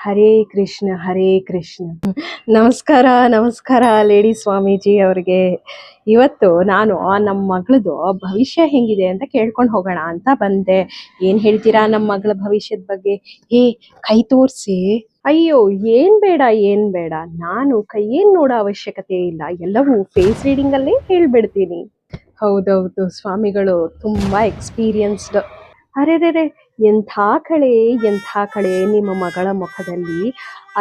ಹರೇ ಕೃಷ್ಣ ಹರೇ ಕೃಷ್ಣ. ನಮಸ್ಕಾರ ನಮಸ್ಕಾರ ಲೇಡಿ ಸ್ವಾಮೀಜಿ ಅವ್ರಿಗೆ. ಇವತ್ತು ನಾನು ನಮ್ಮ ಮಗಳದು ಭವಿಷ್ಯ ಹೆಂಗಿದೆ ಅಂತ ಕೇಳ್ಕೊಂಡು ಹೋಗೋಣ ಅಂತ ಬಂದೆ. ಏನ್ ಹೇಳ್ತೀರಾ ನಮ್ಮ ಮಗಳ ಭವಿಷ್ಯದ ಬಗ್ಗೆ? ಹೇ, ಕೈ ತೋರ್ಸಿ. ಅಯ್ಯೋ, ಏನ್ ಬೇಡ ಏನ್ ಬೇಡ, ನಾನು ಕೈಯೇನ್ ನೋಡೋ ಅವಶ್ಯಕತೆ ಇಲ್ಲ, ಎಲ್ಲವೂ ಫೇಸ್ ರೀಡಿಂಗ್ ಅಲ್ಲೇ ಹೇಳ್ಬಿಡ್ತೀನಿ. ಹೌದೌದು, ಸ್ವಾಮಿಗಳು ತುಂಬಾ ಎಕ್ಸ್ಪೀರಿಯನ್ಸ್ಡ್. ಅರೆರೆರೆ, ಎಂಥ ಕಳೆ ಎಂಥ ಕಳೆ ನಿಮ್ಮ ಮಗಳ ಮುಖದಲ್ಲಿ.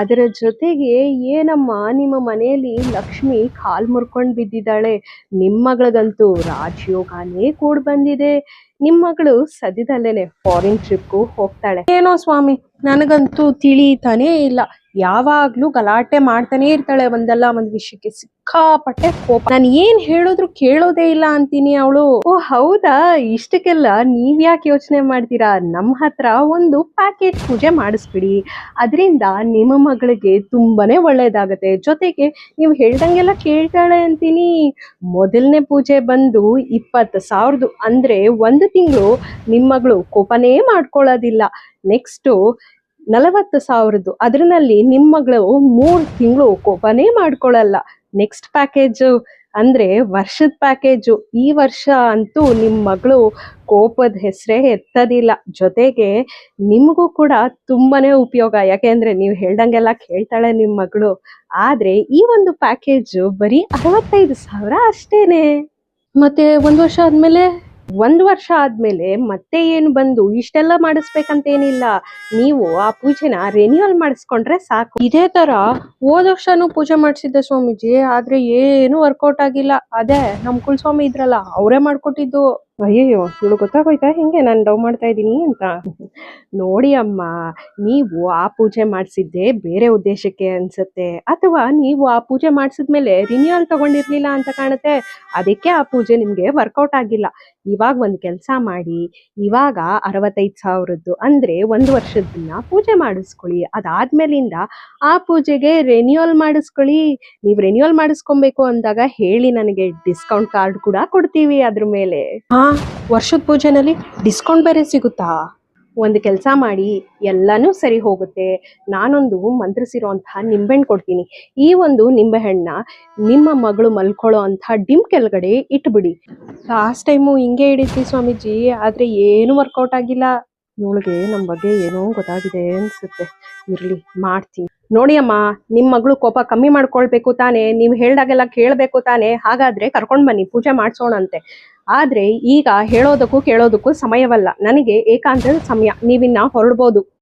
ಅದರ ಜೊತೆಗೆ ಏನಮ್ಮ, ನಿಮ್ಮ ಮನೆಯಲ್ಲಿ ಲಕ್ಷ್ಮಿ ಕಾಲ್ ಮುರ್ಕೊಂಡ್ ಬಿದ್ದಿದ್ದಾಳೆ. ನಿಮ್ಮ ಮಗಳಿಗಂತೂ ರಾಜಯೋಗನೇ ಕೂಡ್ ಬಂದಿದೆ. ನಿಮ್ಮ ಮಗಳು ಸದ್ಯದಲ್ಲೇನೆ ಫಾರಿನ್ ಟ್ರಿಪ್ಗೂ ಹೋಗ್ತಾಳೆ. ಏನೋ ಸ್ವಾಮಿ, ನನಗಂತೂ ತಿಳಿತಾನೇ ಇಲ್ಲ. ಯಾವಾಗ್ಲೂ ಗಲಾಟೆ ಮಾಡ್ತಾನೆ ಇರ್ತಾಳೆ, ಒಂದಲ್ಲ ಒಂದ್ ವಿಷಯಕ್ಕೆ ಸಿಕ್ಕಾಪಟ್ಟೆ ಕೋಪ. ನಾನು ಏನ್ ಹೇಳಿದ್ರು ಕೇಳೋದೇ ಇಲ್ಲ ಅಂತೀನಿ ಅವಳು. ಓ ಹೌದಾ, ಇಷ್ಟಕ್ಕೆಲ್ಲ ನೀವ್ ಯಾಕೆ ಯೋಚನೆ ಮಾಡ್ತೀರಾ? ನಮ್ಮ ಹತ್ರ ಒಂದು ಪ್ಯಾಕೇಜ್ ಪೂಜೆ ಮಾಡಿಸ್ಬಿಡಿ. ಅದರಿಂದ ನಿಮ್ಮ ಮಗಳಿಗೆ ತುಂಬಾನೇ ಒಳ್ಳೇದಾಗತ್ತೆ. ಜೊತೆಗೆ ನೀವು ಹೇಳ್ದಂಗೆಲ್ಲ ಕೇಳ್ತಾಳೆ ಅಂತೀನಿ. ಮೊದಲನೇ ಪೂಜೆ ಬಂದು 20,000, ಅಂದ್ರೆ 1 ತಿಂಗಳು ನಿಮ್ಮ ಮಗಳು ಕೋಪನೇ ಮಾಡ್ಕೊಳ್ಳೋದಿಲ್ಲ. ನೆಕ್ಸ್ಟ್ 40,000, ಅದರಲ್ಲಿ ನಿಮ್ಮ ಮಗಳು 3 ತಿಂಗಳು ಕೋಪನೇ ಮಾಡ್ಕೊಳ್ಳಲ್ಲ. ನೆಕ್ಸ್ಟ್ ಪ್ಯಾಕೇಜ್ ಅಂದ್ರೆ ವರ್ಷದ ಪ್ಯಾಕೇಜು. ಈ ವರ್ಷ ಅಂತೂ ನಿಮ್ಮ ಮಗಳು ಕೋಪದ ಹೆಸರೇ ಎತ್ತದಿಲ್ಲ. ಜೊತೆಗೆ ನಿಮಗೂ ಕೂಡ ತುಂಬಾನೇ ಉಪಯೋಗ, ಯಾಕೆಂದ್ರೆ ನೀವು ಹೇಳ್ದಂಗೆಲ್ಲ ಕೇಳ್ತಾಳೆ ನಿಮ್ಮ ಮಗಳು. ಆದ್ರೆ ಈ ಒಂದು ಪ್ಯಾಕೇಜ್ ಬರೀ 65,000 ಅಷ್ಟೇನೆ. ಮತ್ತೆ 1 ವರ್ಷ ಆದ್ಮೇಲೆ ಮತ್ತೆ ಏನು ಬಂದು ಇಷ್ಟೆಲ್ಲ ಮಾಡಿಸ್ಬೇಕಂತೇನಿಲ್ಲ. ನೀವು ಆ ಪೂಜೆನ ರೆನ್ಯೂವಲ್ ಮಾಡಿಸ್ಕೊಂಡ್ರೆ ಸಾಕು. ಇದೇ ತರ ಹೋದ ವರ್ಷನೂ ಪೂಜೆ ಮಾಡಿಸಿದ್ದೆ ಸ್ವಾಮೀಜಿ, ಆದ್ರೆ ಏನು ವರ್ಕೌಟ್ ಆಗಿಲ್ಲ. ಅದೇ ನಮ್ ಕುಲಸ್ವಾಮಿ ಇದ್ರಲ್ಲ, ಅವರೇ ಮಾಡ್ಕೊಟ್ಟಿದ್ದು. ಅಯ್ಯಯ್ಯೋ, ಇವಳು ಗೊತ್ತಾಗೋಯ್ತಾ ಹಿಂಗೆ ನಾನು ಡವ್ ಮಾಡ್ತಾ ಇದ್ದೀನಿ ಅಂತ? ನೋಡಿ ಅಮ್ಮ, ನೀವು ಆ ಪೂಜೆ ಮಾಡಿಸಿದ್ದೆ ಬೇರೆ ಉದ್ದೇಶಕ್ಕೆ ಅನ್ಸುತ್ತೆ, ಅಥವಾ ನೀವು ಆ ಪೂಜೆ ಮಾಡಿಸಿದ್ಮೇಲೆ ರಿನ್ಯೂವಲ್ ತಗೊಂಡಿರ್ಲಿಲ್ಲ ಅಂತ ಕಾಣುತ್ತೆ. ಅದಕ್ಕೆ ಆ ಪೂಜೆ ನಿಮ್ಗೆ ವರ್ಕೌಟ್ ಆಗಿಲ್ಲ. ಇವಾಗ ಒಂದು ಕೆಲಸ ಮಾಡಿ, ಇವಾಗ 65,000 ಅಂದ್ರೆ 1 ವರ್ಷದನ್ನ ಪೂಜೆ ಮಾಡಿಸ್ಕೊಳ್ಳಿ. ಅದಾದ್ಮೇಲಿಂದ ಆ ಪೂಜೆಗೆ ರೆನ್ಯೂವಲ್ ಮಾಡಿಸ್ಕೊಳ್ಳಿ. ನೀವು ರೆನ್ಯೂವಲ್ ಮಾಡಿಸ್ಕೊಬೇಕು ಅಂದಾಗ ಹೇಳಿ, ನನಗೆ ಡಿಸ್ಕೌಂಟ್ ಕಾರ್ಡ್ ಕೂಡ ಕೊಡ್ತೀವಿ ಅದ್ರ ಮೇಲೆ. ಹಾ, ವರ್ಷದ ಪೂಜೆನಲ್ಲಿ ಡಿಸ್ಕೌಂಟ್ ಬೇರೆ ಸಿಗುತ್ತಾ? ಒಂದು ಕೆಲಸ ಮಾಡಿ, ಎಲ್ಲಾನು ಸರಿ ಹೋಗುತ್ತೆ. ನಾನೊಂದು ಮಂತ್ರಿಸಿರುವಂತಹ ನಿಂಬೆಹಣ್ಣು ಕೊಡ್ತೀನಿ. ಈ ಒಂದು ನಿಂಬೆಹಣ್ಣ ನಿಮ್ಮ ಮಗಳು ಮಲ್ಕೊಳ್ಳೋ ಅಂತ ಡಿಮ್ ಕೆಳಗಡೆ ಇಟ್ಬಿಡಿ. ಲಾಸ್ಟ್ ಟೈಮು ಹಿಂಗೆ ಹಿಡಿದ್ವಿ ಸ್ವಾಮೀಜಿ, ಆದ್ರೆ ಏನು ವರ್ಕೌಟ್ ಆಗಿಲ್ಲ. ಇವಳಿಗೆ ನಮ್ಮ ಬಗ್ಗೆ ಏನೋ ಗೊತ್ತಾಗಿದೆ ಅನ್ಸುತ್ತೆ. ಇರ್ಲಿ, ಮಾಡ್ತೀನಿ. ನೋಡಿ ಅಮ್ಮ, ನಿಮ್ ಮಗಳು ಕೋಪ ಕಮ್ಮಿ ಮಾಡ್ಕೊಳ್ಬೇಕು ತಾನೆ, ನೀವು ಹೇಳ್ದಾಗೆಲ್ಲ ಕೇಳ್ಬೇಕು ತಾನೆ. ಹಾಗಾದ್ರೆ ಕರ್ಕೊಂಡ್ ಬನ್ನಿ, ಪೂಜೆ ಮಾಡ್ಸೋಣಂತೆ. ಆದ್ರೆ ಈಗ ಹೇಳೋದಕ್ಕೂ ಕೇಳೋದಕ್ಕೂ ಸಮಯವಲ್ಲ, ನನಗೆ ಏಕಾಂತದ ಸಮಯ. ನೀವಿನ್ನ ಹೊರಡ್ಬೋದು.